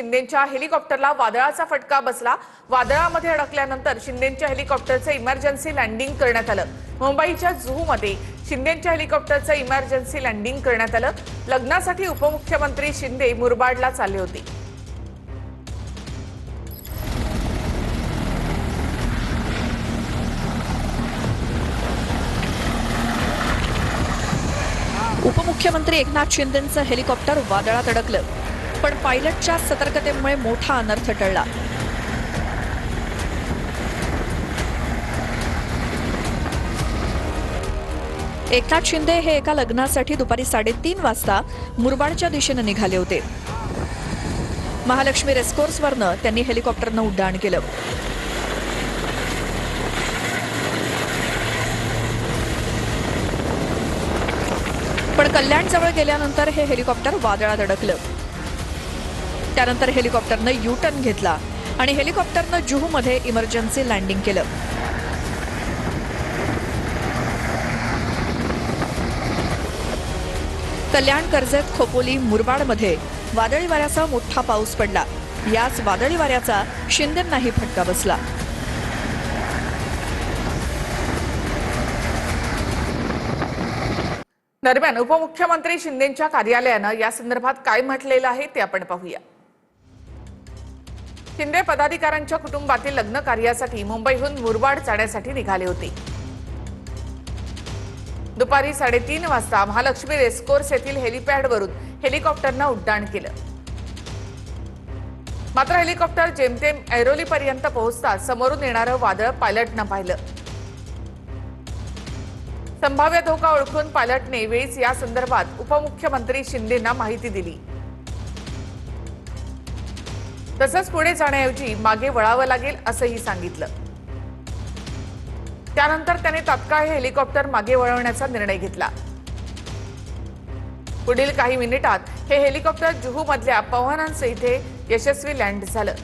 शिंदेच्या हेलिकॉप्टरला वादळाचा फटका बसला। वादळामध्ये अडकल्यानंतर शिंदेच्या हेलिकॉप्टरचे इमर्जन्सी लँडिंग करण्यात आलं। मुंबईच्या जुहूमध्ये शिंदेच्या हेलिकॉप्टरचे इमर्जन्सी लँडिंग करण्यात आलं। लग्नासाठी उपमुख्यमंत्री शिंदे मुरबाडला चालले होते। उपमुख्यमंत्री एकनाथ शिंदेंचं हेलिकॉप्टर वादळात अडकलं, पण पायलटच्या सतर्कतेमुळे मोठा अनर्थ टळला। एकनाथ शिंदे हे एका लग्नासाठी दुपारी 3:30 वाजता मुरबाडच्या दिशेने निघाले होते। महालक्ष्मी रेसकोर्सवरनं त्यांनी हेलिकॉप्टरनं उड्डाण केलं। पण कल्याणजवळ गेल्यानंतर हे हेलिकॉप्टर वादळात अडकलं। त्यानंतर हेलिकॉप्टरनं यू टर्न घेतला आणि हेलिकॉप्टरनं जुहूमध्ये इमर्जन्सी लँडिंग केलं। कल्याण, कर्जत, खोपोली, मुरबाडमध्ये वादळी वाऱ्याचा मोठा पाऊस पडला। याच वादळी वाऱ्याचा शिंदेंनाही फटका बसला। दरम्यान उपमुख्यमंत्री शिंदेच्या कार्यालयानं या संदर्भात काय म्हटलेलं आहे ते आपण पाहूया। शिंदे पदाधिकाऱ्यांच्या कुटुंबातील लग्न कार्यासाठी मुंबईहून मुरबाड जाण्यासाठी निघाले होते। दुपारी 3:30 वाजता महालक्ष्मी रेसकोर्स येथील हेलिपॅडवरून हेलिकॉप्टरनं उड्डाण केलं। मात्र हेलिकॉप्टर जेमतेम ऐरोलीपर्यंत पोहोचताच समोरून येणारं वादळ पायलटनं पाहिलं। संभाव्य धोका ओळखून पायलटने वेळीच या संदर्भात उपमुख्यमंत्री शिंदेंना माहिती दिली। तसंच पुढे जाण्याऐवजी मागे वळावं लागेल असंही सांगितलं। त्यानंतर त्याने तात्काळ हे हेलिकॉप्टर मागे वळवण्याचा निर्णय घेतला। पुढील काही मिनिटात हे हेलिकॉप्टर जुहूमधल्या पवनांस इथे यशस्वी लँड झालं।